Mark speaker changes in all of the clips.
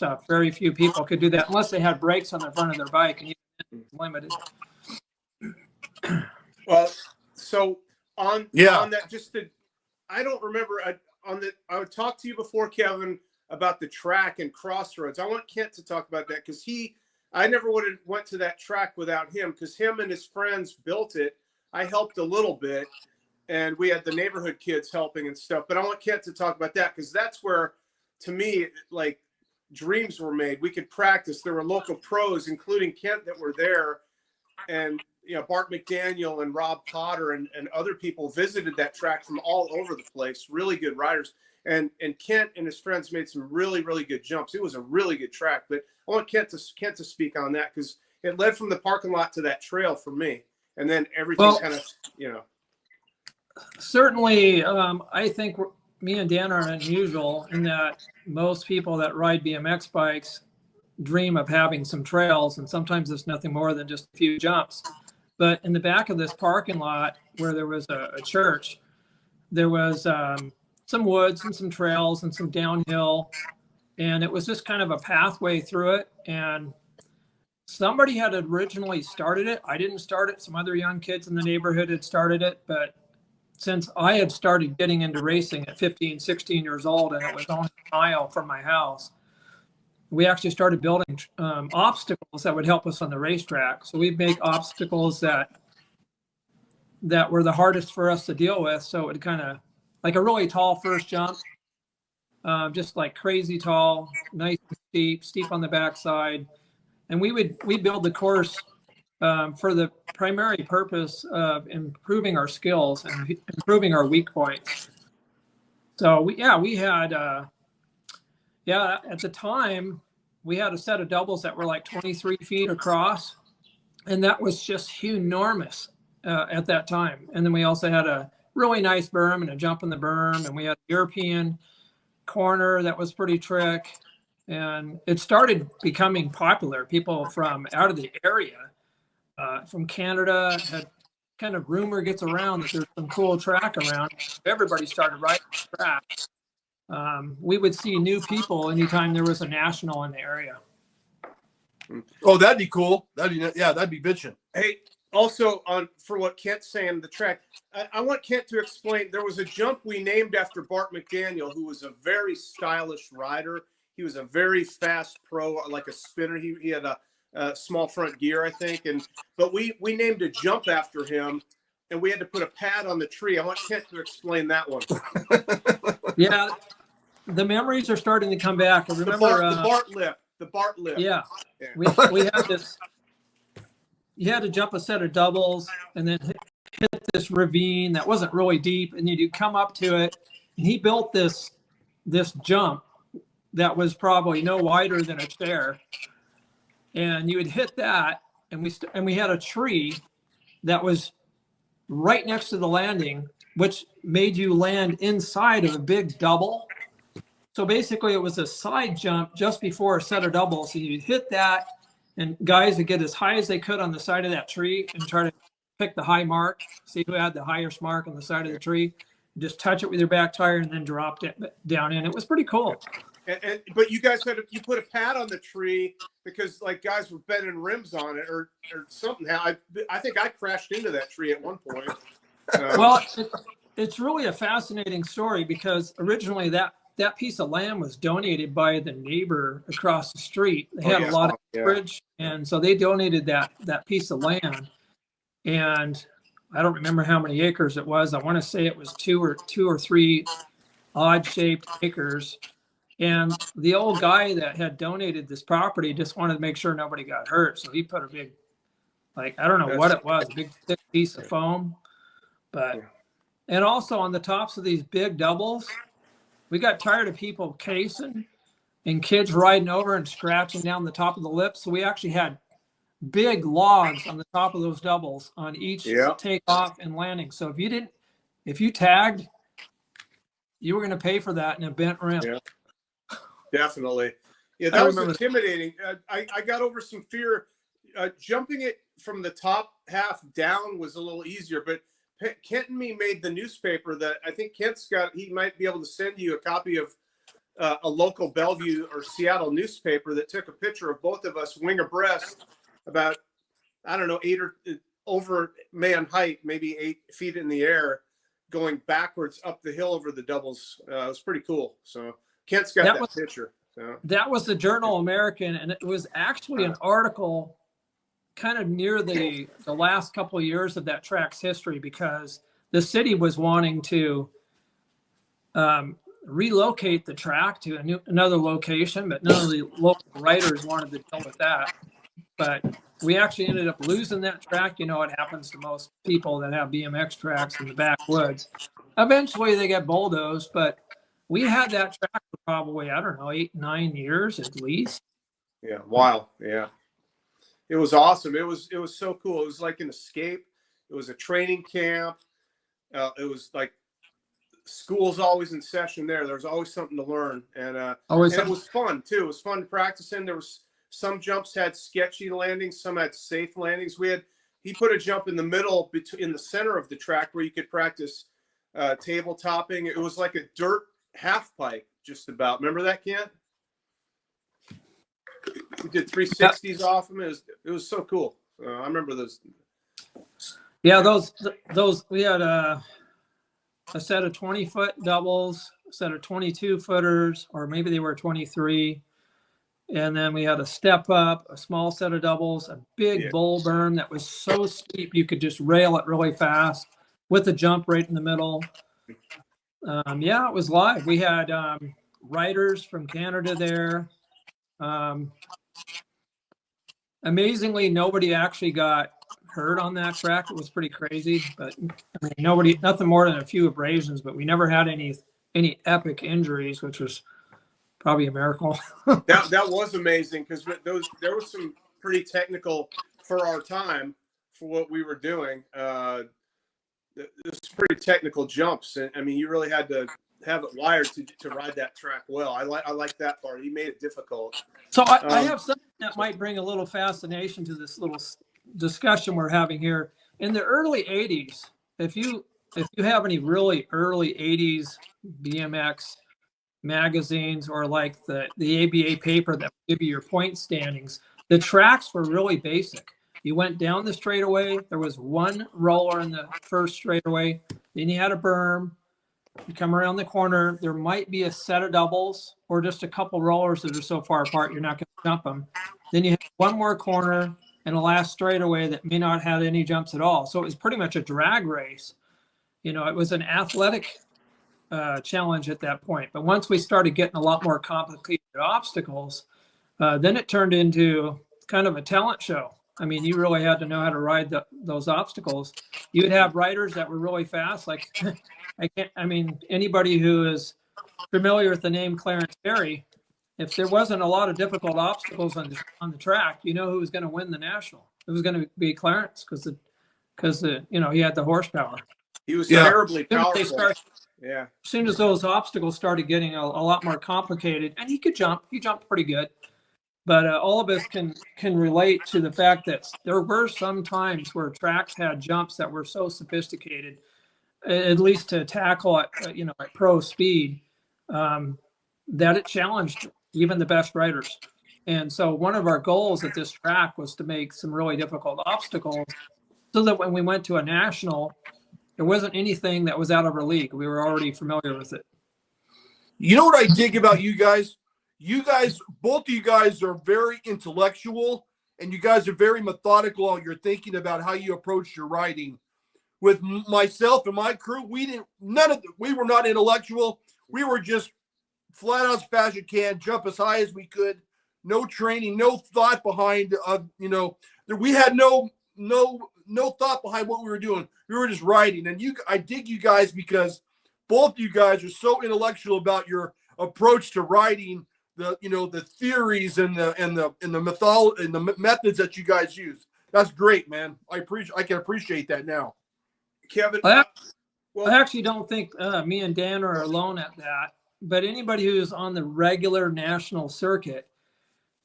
Speaker 1: stuff. Very few people could do that unless they had brakes on the front of their bike, and even limited.
Speaker 2: Well, so on that, I don't remember I would talk to you before, Kevin, about the track and Crossroads. I want Kent to talk about that because I never would have went to that track without him, because him and his friends built it. I helped a little bit, and we had the neighborhood kids helping and stuff. But I want Kent to talk about that, because that's where, to me, like, dreams were made. We could practice. There were local pros, including Kent, that were there, and Bart McDaniel and Rob Potter and other people visited that track from all over the place. Really good riders. And Kent and his friends made some really, really good jumps. It was a really good track. But I want Kent to speak on that, because it led from the parking lot to that trail for me. And then everything
Speaker 1: Certainly, I think me and Dan are unusual in that most people that ride BMX bikes dream of having some trails, and sometimes it's nothing more than just a few jumps. But in the back of this parking lot where there was a church, there was some woods and some trails and some downhill, and it was just kind of a pathway through it. And somebody had originally started it. I didn't start it. Some other young kids in the neighborhood had started it. But since I had started getting into racing at 15, 16 years old, and it was only a mile from my house, we actually started building obstacles that would help us on the racetrack. So we'd make obstacles that were the hardest for us to deal with. So it would kind of, like a really tall first jump, just like crazy tall, nice and steep on the backside. And we'd build the course for the primary purpose of improving our skills and improving our weak points. So we had, at the time we had a set of doubles that were like 23 feet across, and that was just enormous at that time. And then we also had a really nice berm and a jump in the berm, and we had a European corner that was pretty trick. And it started becoming popular. People from out of the area, from Canada, had kind of rumor gets around that there's some cool track around. Everybody started riding the track. We would see new people anytime there was a national in the area.
Speaker 3: Oh, that'd be cool. That'd be bitching.
Speaker 2: Hey, also for what Kent's saying, the track, I want Kent to explain. There was a jump we named after Bart McDaniel, who was a very stylish rider. He was a very fast pro, like a spinner. He had a small front gear, I think. But we named a jump after him, and we had to put a pad on the tree. I want Kent to explain that one.
Speaker 1: Yeah, the memories are starting to come back. I remember
Speaker 2: the Bart lip.
Speaker 1: Yeah. We had this. You had to jump a set of doubles and then hit this ravine that wasn't really deep, and you'd come up to it. And he built this jump that was probably no wider than a chair, and you would hit that, and we had a tree that was right next to the landing, which made you land inside of a big double. So basically it was a side jump just before a set of doubles. So you'd hit that, and guys would get as high as they could on the side of that tree and try to pick the high mark, see who had the highest mark on the side of the tree. Just touch it with your back tire and then drop it down in. It was pretty cool.
Speaker 2: But you guys you put a pad on the tree because like guys were bending rims on it or something. I think I crashed into that tree at one point.
Speaker 1: Well, it's really a fascinating story because originally that piece of land was donated by the neighbor across the street. They had a lot of acreage, and so they donated that piece of land. And I don't remember how many acres it was. I want to say it was two or three odd-shaped acres. And the old guy that had donated this property just wanted to make sure nobody got hurt. So he put a big, I don't know what it was, a big thick piece of foam. And also on the tops of these big doubles, we got tired of people casing and kids riding over and scratching down the top of the lip. So we actually had big logs on the top of those doubles on each takeoff and landing. So if you tagged, you were going to pay for that in a bent rim.
Speaker 2: Yeah. Definitely. Yeah, that was intimidating. I got over some fear. Jumping it from the top half down was a little easier, but Kent and me made the newspaper that I think he might be able to send you a copy of a local Bellevue or Seattle newspaper that took a picture of both of us wing abreast about, I don't know, 8 or over man height, maybe 8 feet in the air, going backwards up the hill over the doubles. It was pretty cool. So Kent's got that picture. So.
Speaker 1: That was the Journal American, and it was actually an article kind of near the last couple of years of that track's history, because the city was wanting to relocate the track to another location, but none of the local writers wanted to deal with that. But we actually ended up losing that track. You know what happens to most people that have BMX tracks in the backwoods. Eventually they get bulldozed, but we had that track for probably, I don't know, 8-9 years at least.
Speaker 2: Yeah, wow. Yeah. It was awesome. It was so cool. It was like an escape. It was a training camp. It was like school's always in session there. There was always something to learn. And it was fun too. It was fun practicing. There was some jumps had sketchy landings, some had safe landings. He put a jump in the middle, in the center of the track where you could practice table topping. It was like a dirt half pipe, just about. Remember that, Kent? We did 360s off him. It was so cool. I remember those.
Speaker 1: Yeah, those we had a set of 20-foot doubles, a set of 22-footers, or maybe they were 23. And then we had a step up, a small set of doubles, a big bull berm that was so steep you could just rail it really fast with a jump right in the middle. Yeah, it was live. We had riders from Canada there. Amazingly, nobody actually got hurt on that track. It was pretty crazy, but I mean, nothing more than a few abrasions, but we never had any epic injuries, which was probably a miracle.
Speaker 2: that was amazing, because there was some pretty technical for our time for what we were doing. There's pretty technical jumps, and I mean, you really had to have it wired to ride that track well. I like that part. He made it difficult.
Speaker 1: So I have something that might bring a little fascination to this little discussion we're having here. In the early 80s, if you have any really early 80s BMX magazines, or like the ABA paper that would give you your point standings, the tracks were really basic. You went down the straightaway, there was one roller in the first straightaway, then you had a berm, you come around the corner, there might be a set of doubles or just a couple rollers that are so far apart you're not going to jump them. Then you have one more corner and a last straightaway that may not have any jumps at all. So it was pretty much a drag race. You know, it was an athletic challenge at that point. But once we started getting a lot more complicated obstacles, then it turned into kind of a talent show. I mean, you really had to know how to ride those obstacles. You would have riders that were really fast. Like, anybody who is familiar with the name Clarence Perry, if there wasn't a lot of difficult obstacles on the track, you know who was going to win the national. It was going to be Clarence, because he had the horsepower.
Speaker 2: He was terribly powerful.
Speaker 1: As soon as those obstacles started getting a lot more complicated, and he could jump. He jumped pretty good. But all of us can relate to the fact that there were some times where tracks had jumps that were so sophisticated, at least to tackle at pro speed, that it challenged even the best riders. And so one of our goals at this track was to make some really difficult obstacles so that when we went to a national, there wasn't anything that was out of our league. We were already familiar with it.
Speaker 3: You know what I dig about you guys? Both of you guys are very intellectual, and you guys are very methodical on your thinking about how you approach your riding. With myself and my crew, we were not intellectual. We were just flat out as fast as you can, jump as high as we could. No training, no thought behind. We had no thought behind what we were doing. We were just riding. And I dig you guys because both you guys are so intellectual about your approach to riding. The theories and the methods that you guys use. That's great, man. I can appreciate that now.
Speaker 2: Kevin,
Speaker 1: I actually don't think me and Dan are alone at that. But anybody who's on the regular national circuit,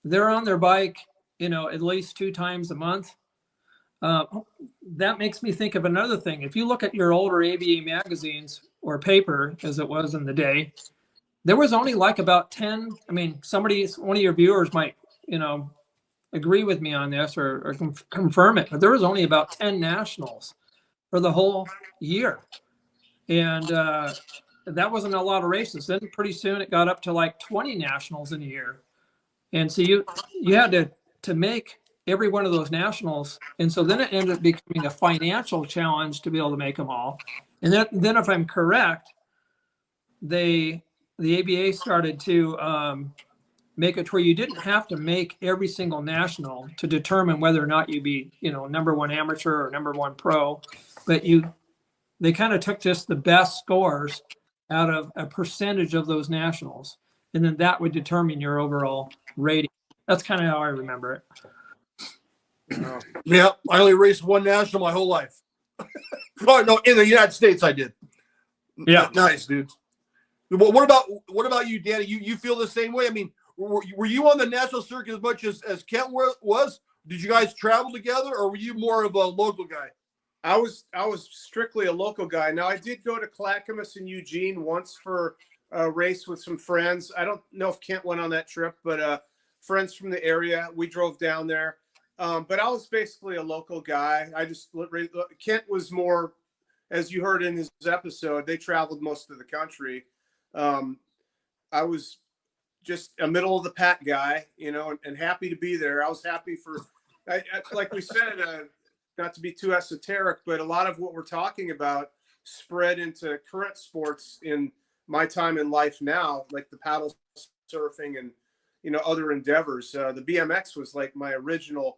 Speaker 1: they're on their bike, at least 2 times a month. That makes me think of another thing. If you look at your older ABA magazines, or paper as it was in the day, there was only like about 10. I mean, one of your viewers might, agree with me on this or confirm it, but there was only about 10 nationals for the whole year. And that wasn't a lot of races. Then pretty soon it got up to like 20 nationals in a year. And so you had to make every one of those nationals. And so then it ended up becoming a financial challenge to be able to make them all. And then if I'm correct, the ABA started to make it where you didn't have to make every single national to determine whether or not you'd be, #1 amateur or #1 pro, but they kind of took just the best scores out of a percentage of those nationals, and then that would determine your overall rating. That's kind of how I remember it.
Speaker 3: Yeah, I only raced one national my whole life. Oh no, in the United States I did.
Speaker 1: Yeah,
Speaker 3: nice, dude. What about you, Danny? You feel the same way? I mean, were you on the national circuit as much as Kent was? Did you guys travel together, or were you more of a local guy?
Speaker 2: I was strictly a local guy. Now, I did go to Clackamas and Eugene once for a race with some friends. I don't know if Kent went on that trip, but friends from the area, we drove down there. But I was basically a local guy. Kent was more, as you heard in his episode, they traveled most of the country. I was just a middle of the pack guy, and happy to be there. I was happy like we said, not to be too esoteric, but a lot of what we're talking about spread into current sports in my time in life now, like the paddle surfing and, other endeavors. The BMX was like my original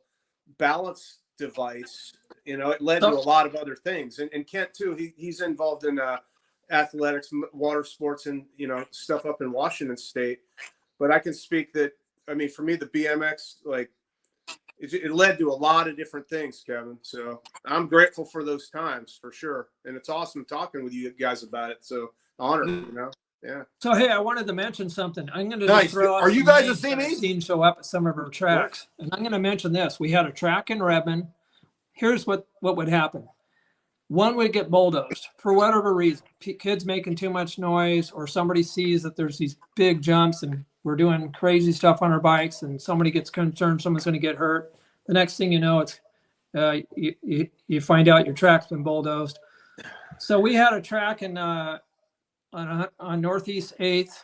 Speaker 2: balance device. It led to a lot of other things. And Kent too, he's involved in athletics, water sports, and, stuff up in Washington State. But I can speak that, I mean, for me, the BMX, like, it led to a lot of different things, Kevin. So I'm grateful for those times for sure. And it's awesome talking with you guys about it. So honored, Yeah.
Speaker 1: So, hey, I wanted to mention something. I'm going to
Speaker 3: nice.
Speaker 1: throw out.
Speaker 3: Are you guys the same age?
Speaker 1: Seen show up at some of our tracks. What? And I'm going to mention this. We had a track in Redmond. Here's what would happen. One would get bulldozed for whatever reason. Kids making too much noise, or somebody sees that there's these big jumps and we're doing crazy stuff on our bikes, and somebody gets concerned someone's going to get hurt. The next thing you know, it's you find out your track's been bulldozed. So we had a track on Northeast 8th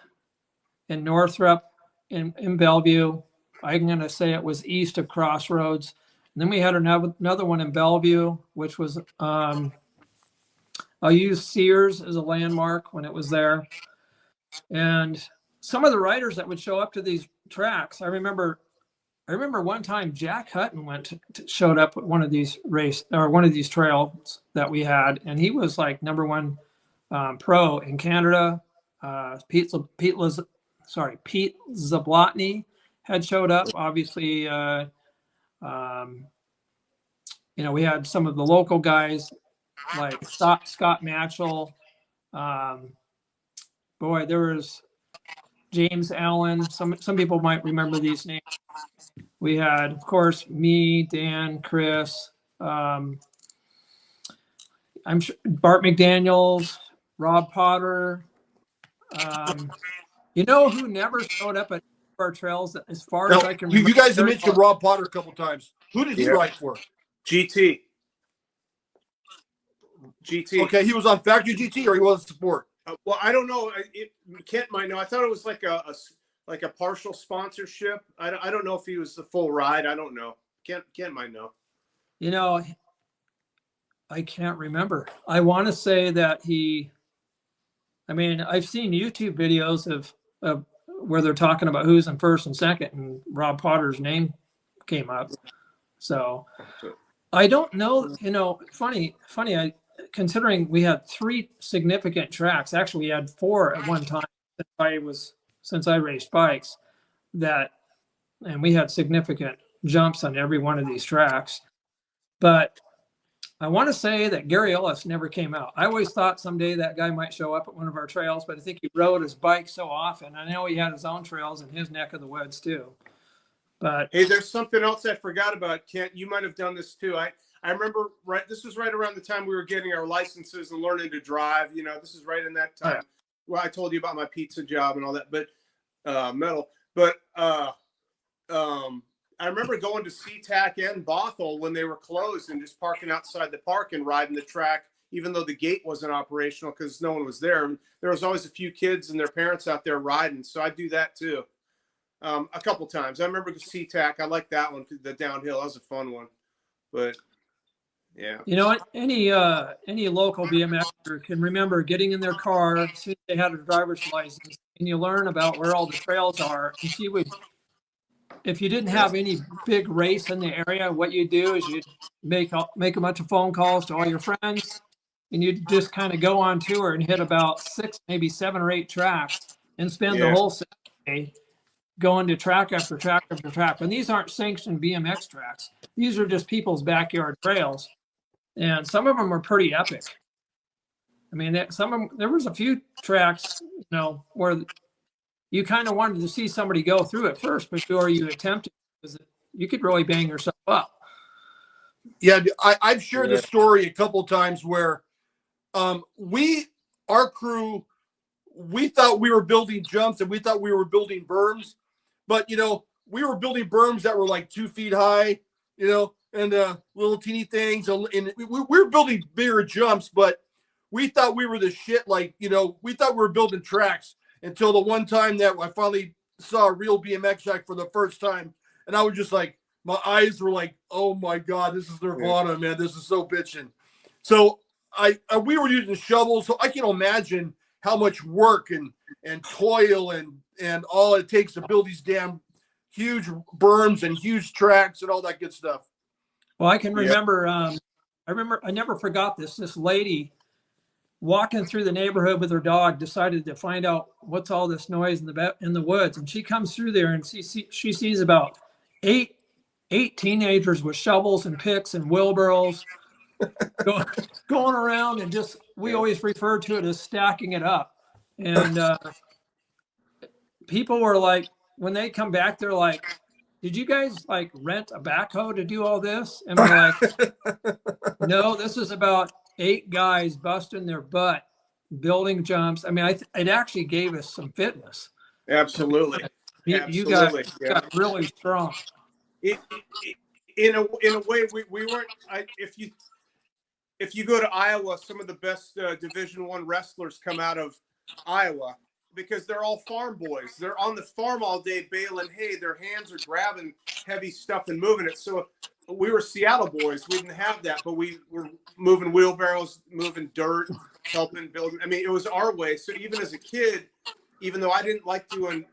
Speaker 1: in Northrop in Bellevue. I'm going to say it was east of Crossroads. And then we had another one in Bellevue, which was I'll use Sears as a landmark when it was there. And some of the riders that would show up to these tracks, I remember one time Jack Hutton showed up at one of these trails that we had, and he was like #1 pro in Canada. Pete Zablotny had showed up. Obviously, we had some of the local guys like Scott Matchell. There was James Allen. Some people might remember these names. We had, of course, me, Dan, Chris. I'm sure Bart McDaniels, Rob Potter. Who never showed up at our trails as far as I can remember?
Speaker 3: You guys have mentioned Rob Potter a couple times. Who did he ride for?
Speaker 2: GT.
Speaker 3: Okay, he was on Factory GT, or he was support.
Speaker 2: Well, I don't know. Kent might know. I thought it was like a partial sponsorship. I don't know if he was the full ride. I don't know. Kent might know.
Speaker 1: I can't remember. I want to say that I've seen YouTube videos of where they're talking about who's in first and second, and Rob Potter's name came up. So I don't know. Funny. Considering we had 3 significant tracks, actually we had 4 at one time since I raced bikes, and we had significant jumps on every one of these tracks. But I want to say that Gary Ellis never came out. I always thought someday that guy might show up at one of our trails, but I think he rode his bike so often. I know he had his own trails in his neck of the woods too. But
Speaker 2: hey, there's something else I forgot about, Kent. You might have done this too. I remember this was right around the time we were getting our licenses and learning to drive. This is right in that time. well, I told you about my pizza job and all that, but metal. But I remember going to SeaTac and Bothell when they were closed and just parking outside the park and riding the track, even though the gate wasn't operational because no one was there. And there was always a few kids and their parents out there riding. So I do that too. A couple times. I remember the SeaTac. I like that one, the downhill. That was a fun one. But yeah.
Speaker 1: You know, any local BMXer can remember getting in their car as soon as they had a driver's license, and you learn about where all the trails are. And she would, if you didn't have any big race in the area, what you do is you'd make a bunch of phone calls to all your friends, and you'd just kind of go on tour and hit about 6, maybe 7 or 8 tracks, and spend the whole Saturday going to track after track after track. And these aren't sanctioned BMX tracks. These are just people's backyard trails. And some of them are pretty epic. I mean, there was a few tracks, you know, where you kind of wanted to see somebody go through it first before you attempted, because you could really bang yourself up.
Speaker 3: Yeah, I've shared this story a couple of times where our crew, we thought we were building jumps and we thought we were building berms, but, you know, we were building berms that were like 2 feet high, you know, and little teeny things. And we were building bigger jumps, but we thought we were the shit. Like, you know, we thought we were building tracks until the one time that I finally saw a real BMX track for the first time. And I was just like, my eyes were like, oh my God, this is Nirvana, man. This is so bitching. So we were using shovels. So I can imagine how much work and toil and all it takes to build these damn huge berms and huge tracks and all that good stuff.
Speaker 1: Well, I can remember, I never forgot this lady walking through the neighborhood with her dog, decided to find out what's all this noise in the woods. And she comes through there and she sees about eight teenagers with shovels and picks and wheelbarrows going around, and just, we always refer to it as stacking it up. And people were like, when they come back, they're like, did you guys like rent a backhoe to do all this? And we're like, no, this is about 8 guys busting their butt, building jumps. I mean, it actually gave us some fitness.
Speaker 2: Absolutely.
Speaker 1: You got really strong.
Speaker 2: In a way, we weren't. If you go to Iowa, some of the best Division I wrestlers come out of Iowa, because they're all farm boys. They're on the farm all day baling hay. Their hands are grabbing heavy stuff and moving it. So we were Seattle boys. We didn't have that, but we were moving wheelbarrows, moving dirt, helping build. I mean, it was our way. So even as a kid, even though I didn't like doing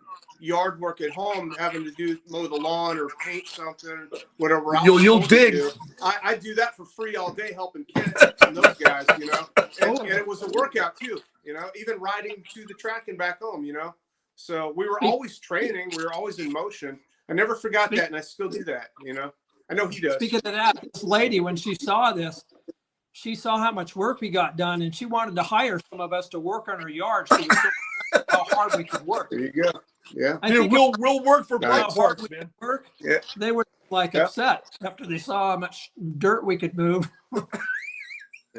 Speaker 2: yard work at home, having to mow the lawn or paint something, whatever else.
Speaker 3: You'll dig.
Speaker 2: I do that for free all day, helping kids and those guys, you know. And it was a workout too, you know. Even riding to the track and back home, you know. So we were always training. We were always in motion. I never forgot that, and I still do that, you know. I know he does.
Speaker 1: Speaking of that, this lady, when she saw this, she saw how much work we got done, and she wanted to hire some of us to work on her yard. So we saw how hard we could work.
Speaker 2: There you go. Yeah.
Speaker 3: Dude, we'll work for Black Parks, man.
Speaker 1: Yeah. They were like upset after they saw how much dirt we could move.